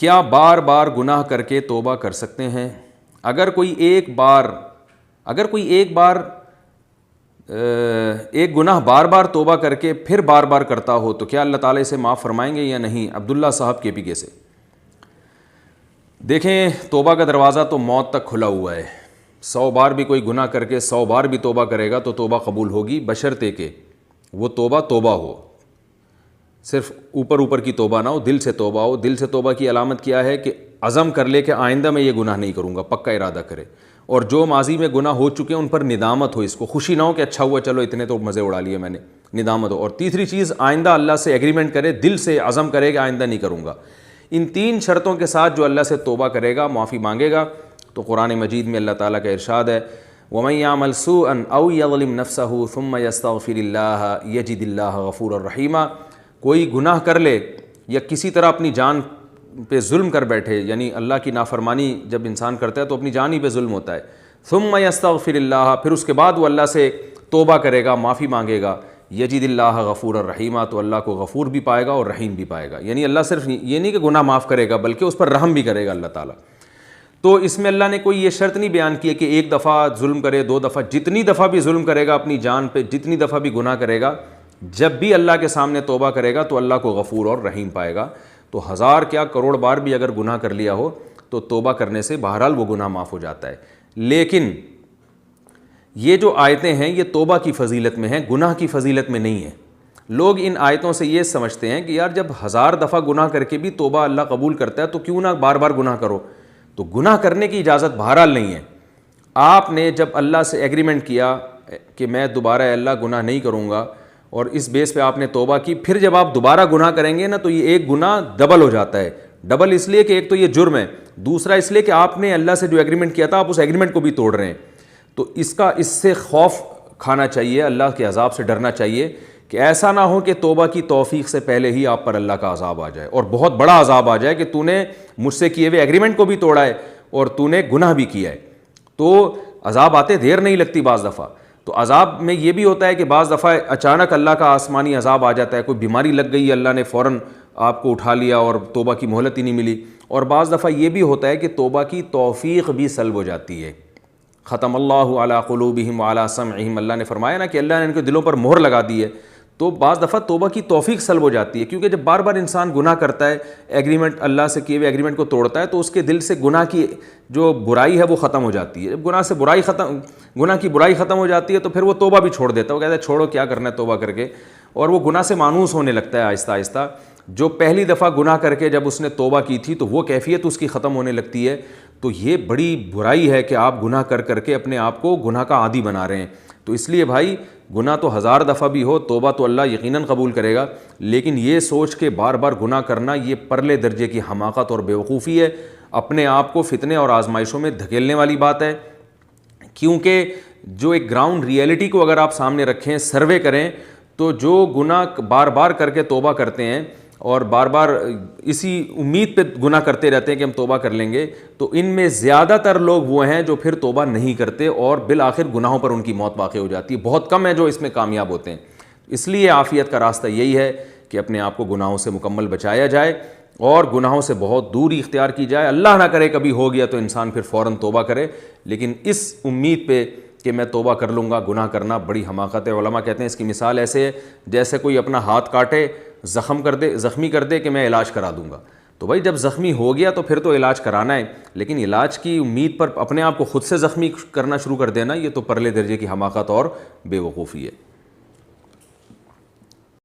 کیا بار بار گناہ کر کے توبہ کر سکتے ہیں؟ اگر کوئی ایک گناہ بار بار توبہ کر کے پھر بار بار کرتا ہو تو کیا اللہ تعالیٰ اسے معاف فرمائیں گے یا نہیں؟ عبداللہ صاحب کے پی کے سے۔ دیکھیں، توبہ کا دروازہ تو موت تک کھلا ہوا ہے۔ 100 بار بھی کوئی گناہ کر کے 100 بار بھی توبہ کرے گا تو توبہ قبول ہوگی، بشرطے کہ وہ توبہ ہو، صرف اوپر کی توبہ نہ ہو، دل سے توبہ ہو۔ دل سے توبہ کی علامت کیا ہے؟ کہ عزم کر لے کہ آئندہ میں یہ گناہ نہیں کروں گا، پکا ارادہ کرے، اور جو ماضی میں گناہ ہو چکے ہیں ان پر ندامت ہو، اس کو خوشی نہ ہو کہ اچھا ہوا چلو اتنے تو مزے اڑا لیے میں نے، ندامت ہو۔ اور تیسری چیز، آئندہ اللہ سے ایگریمنٹ کرے، دل سے عزم کرے کہ آئندہ نہیں کروں گا۔ ان 3 شرطوں کے ساتھ جو اللہ سے توبہ کرے گا، معافی مانگے گا، تو قرآن مجید میں اللہ تعالیٰ کا ارشاد ہے وَمَن يَعْمَلْ سُوءًا أَوْ يَظْلِمْ نَفْسَهُ ثُمَّ يَسْتَغْفِرِ اللَّهَ يَجِدِ اللَّهَ غَفُورًا رَحِيمًا۔ کوئی گناہ کر لے یا کسی طرح اپنی جان پہ ظلم کر بیٹھے، یعنی اللہ کی نافرمانی جب انسان کرتا ہے تو اپنی جان ہی پہ ظلم ہوتا ہے، ثُمَّ يَسْتَغْفِرِ اللَّهَ، پھر اس کے بعد وہ اللہ سے توبہ کرے گا، معافی مانگے گا، یجد اللہ غفور الرحیمہ، تو اللہ کو غفور بھی پائے گا اور رحیم بھی پائے گا۔ یعنی اللہ صرف یہ نہیں کہ گناہ معاف کرے گا بلکہ اس پر رحم بھی کرے گا اللہ تعالیٰ۔ تو اس میں اللہ نے کوئی یہ شرط نہیں بیان کی ہے کہ 1 دفعہ ظلم کرے، 2 دفعہ، جتنی دفعہ بھی ظلم کرے گا اپنی جان پہ، جتنی دفعہ بھی گناہ کرے گا، جب بھی اللہ کے سامنے توبہ کرے گا تو اللہ کو غفور اور رحیم پائے گا۔ تو 1000 کیا کروڑ بار بھی اگر گناہ کر لیا ہو تو توبہ کرنے سے بہرحال وہ گناہ معاف ہو جاتا ہے۔ لیکن یہ جو آیتیں ہیں یہ توبہ کی فضیلت میں ہیں، گناہ کی فضیلت میں نہیں ہیں۔ لوگ ان آیتوں سے یہ سمجھتے ہیں کہ یار جب 1000 دفعہ گناہ کر کے بھی توبہ اللہ قبول کرتا ہے تو کیوں نہ بار بار گناہ کرو۔ تو گناہ کرنے کی اجازت بہرحال نہیں ہے۔ آپ نے جب اللہ سے ایگریمنٹ کیا کہ میں دوبارہ اللہ گناہ نہیں کروں گا، اور اس بیس پہ آپ نے توبہ کی، پھر جب آپ دوبارہ گناہ کریں گے نا تو یہ ایک گناہ ڈبل ہو جاتا ہے۔ ڈبل اس لیے کہ ایک تو یہ جرم ہے، دوسرا اس لیے کہ آپ نے اللہ سے جو ایگریمنٹ کیا تھا آپ اس ایگریمنٹ کو بھی توڑ رہے ہیں۔ تو اس سے خوف کھانا چاہیے، اللہ کے عذاب سے ڈرنا چاہیے کہ ایسا نہ ہو کہ توبہ کی توفیق سے پہلے ہی آپ پر اللہ کا عذاب آ جائے، اور بہت بڑا عذاب آ جائے کہ تو نے مجھ سے کیے ہوئے ایگریمنٹ کو بھی توڑا ہے اور تو نے گناہ بھی کیا ہے۔ تو عذاب آتے دیر نہیں لگتی بعض دفعہ۔ تو عذاب میں یہ بھی ہوتا ہے کہ بعض دفعہ اچانک اللہ کا آسمانی عذاب آ جاتا ہے، کوئی بیماری لگ گئی، اللہ نے فوراً آپ کو اٹھا لیا اور توبہ کی مہلت ہی نہیں ملی۔ اور بعض دفعہ یہ بھی ہوتا ہے کہ توبہ کی توفیق بھی سلب ہو جاتی ہے۔ ختم اللہ علی قلوبہم وعلی سمعہم، اللہ نے فرمایا نا کہ اللہ نے ان کے دلوں پر مہر لگا دی ہے۔ تو بعض دفعہ توبہ کی توفیق سلب ہو جاتی ہے، کیونکہ جب بار بار انسان گناہ کرتا ہے، ایگریمنٹ اللہ سے کیے ہوئے ایگریمنٹ کو توڑتا ہے، تو اس کے دل سے گناہ کی جو برائی ہے وہ ختم ہو جاتی ہے۔ جب گناہ کی برائی ختم ہو جاتی ہے تو پھر وہ توبہ بھی چھوڑ دیتا ہے، وہ کہتا ہے چھوڑو کیا کرنا ہے توبہ کر کے، اور وہ گناہ سے مانوس ہونے لگتا ہے آہستہ آہستہ۔ جو پہلی دفعہ گناہ کر کے جب اس نے توبہ کی تھی تو وہ کیفیت اس کی ختم ہونے لگتی ہے۔ تو یہ بڑی برائی ہے کہ آپ گناہ کر کر کے اپنے آپ کو گناہ کا عادی بنا رہے ہیں۔ تو اس لیے بھائی گناہ تو 1000 دفعہ بھی ہو، توبہ تو اللہ یقیناً قبول کرے گا، لیکن یہ سوچ کے بار بار گناہ کرنا یہ پرلے درجے کی حماقت اور بیوقوفی ہے، اپنے آپ کو فتنے اور آزمائشوں میں دھکیلنے والی بات ہے۔ کیونکہ جو ایک گراؤنڈ ریئلٹی کو اگر آپ سامنے رکھیں، سروے کریں، تو جو گناہ بار بار کر کے توبہ کرتے ہیں اور بار بار اسی امید پہ گناہ کرتے رہتے ہیں کہ ہم توبہ کر لیں گے، تو ان میں زیادہ تر لوگ وہ ہیں جو پھر توبہ نہیں کرتے اور بالآخر گناہوں پر ان کی موت واقع ہو جاتی ہے۔ بہت کم ہیں جو اس میں کامیاب ہوتے ہیں۔ اس لیے عافیت کا راستہ یہی ہے کہ اپنے آپ کو گناہوں سے مکمل بچایا جائے اور گناہوں سے بہت دوری اختیار کی جائے۔ اللہ نہ کرے کبھی ہو گیا تو انسان پھر فوراً توبہ کرے، لیکن اس امید پہ کہ میں توبہ کر لوں گا، گناہ کرنا بڑی حماقت ہے۔ علماء کہتے ہیں اس کی مثال ایسے ہے جیسے کوئی اپنا ہاتھ کاٹے، زخمی کر دے کہ میں علاج کرا دوں گا۔ تو بھائی جب زخمی ہو گیا تو پھر تو علاج کرانا ہے، لیکن علاج کی امید پر اپنے آپ کو خود سے زخمی کرنا شروع کر دینا، یہ تو پرلے درجے کی حماقت اور بے وقوفی ہے۔